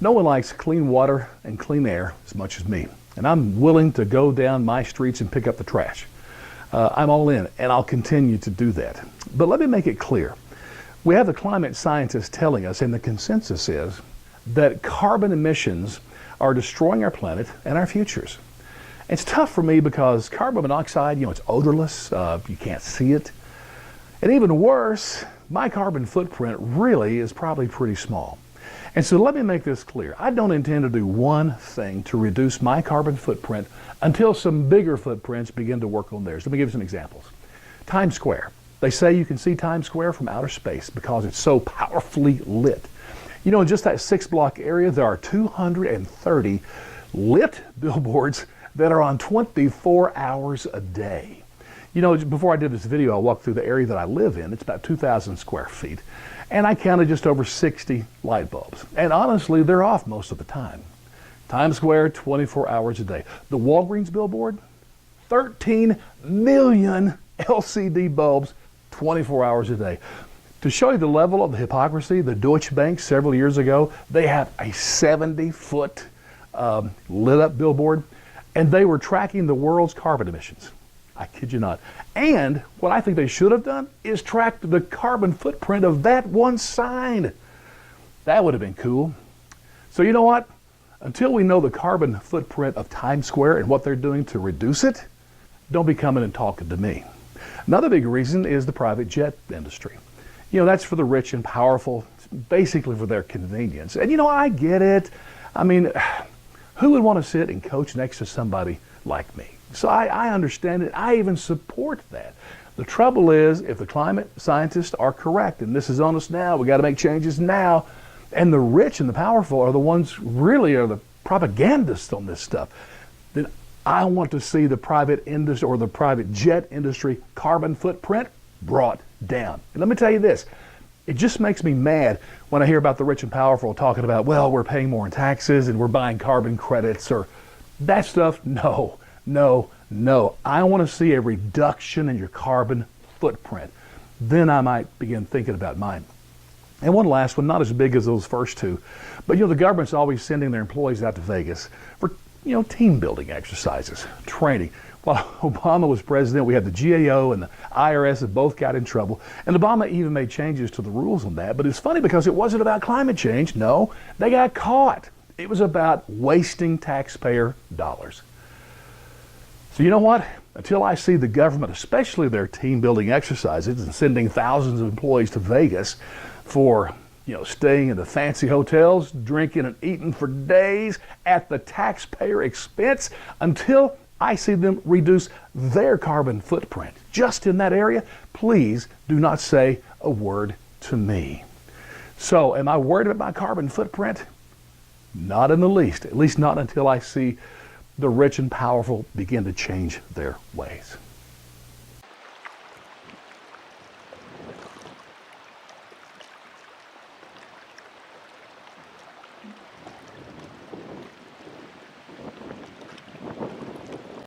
No one likes clean water and clean air as much as me, and I'm willing to go down my streets and pick up the trash. I'm all in, and I'll continue to do that. But let me make it clear. We have the climate scientists telling us, and the consensus is, that carbon emissions are destroying our planet and our futures. It's tough for me because carbon monoxide, it's odorless, you can't see it. And even worse, my carbon footprint really is probably pretty small. And so let me make this clear. I don't intend to do one thing to reduce my carbon footprint until some bigger footprints begin to work on theirs. Let me give you some examples. Times Square. They say you can see Times Square from outer space because it's so powerfully lit. In just that 6-block area, there are 230 lit billboards that are on 24 hours a day. Before I did this video, I walked through the area that I live in. It's about 2,000 square feet. And I counted just over 60 light bulbs. And honestly, they're off most of the time. Times Square, 24 hours a day. The Walgreens billboard, 13 million LCD bulbs, 24 hours a day. To show you the level of the hypocrisy, the Deutsche Bank several years ago, they had a 70-foot lit up billboard, and they were tracking the world's carbon emissions. I kid you not. And what I think they should have done is tracked the carbon footprint of that one sign. That would have been cool. So you know what? Until we know the carbon footprint of Times Square and what they're doing to reduce it, don't be coming and talking to me. Another big reason is the private jet industry. That's for the rich and powerful, basically for their convenience. And I get it. I mean, who would want to sit and coach next to somebody like me? So I understand it. I even support that. The trouble is, if the climate scientists are correct, and this is on us now, we got to make changes now, and the rich and the powerful are the ones really are the propagandists on this stuff, then I want to see the private industry or the private jet industry carbon footprint brought down. And let me tell you this, it just makes me mad when I hear about the rich and powerful talking about, well, we're paying more in taxes and we're buying carbon credits or that stuff. No. I want to see a reduction in your carbon footprint. Then I might begin thinking about mine. And one last one, not as big as those first two, but the government's always sending their employees out to Vegas for team building exercises, training. While Obama was president, we had the GAO and the IRS that both got in trouble. And Obama even made changes to the rules on that. But it's funny because it wasn't about climate change. No, they got caught. It was about wasting taxpayer dollars. So you know what? Until I see the government, especially their team building exercises and sending thousands of employees to Vegas for staying in the fancy hotels, drinking and eating for days at the taxpayer expense, until I see them reduce their carbon footprint just in that area, please do not say a word to me. So am I worried about my carbon footprint? Not in the least, at least not until I see the rich and powerful begin to change their ways.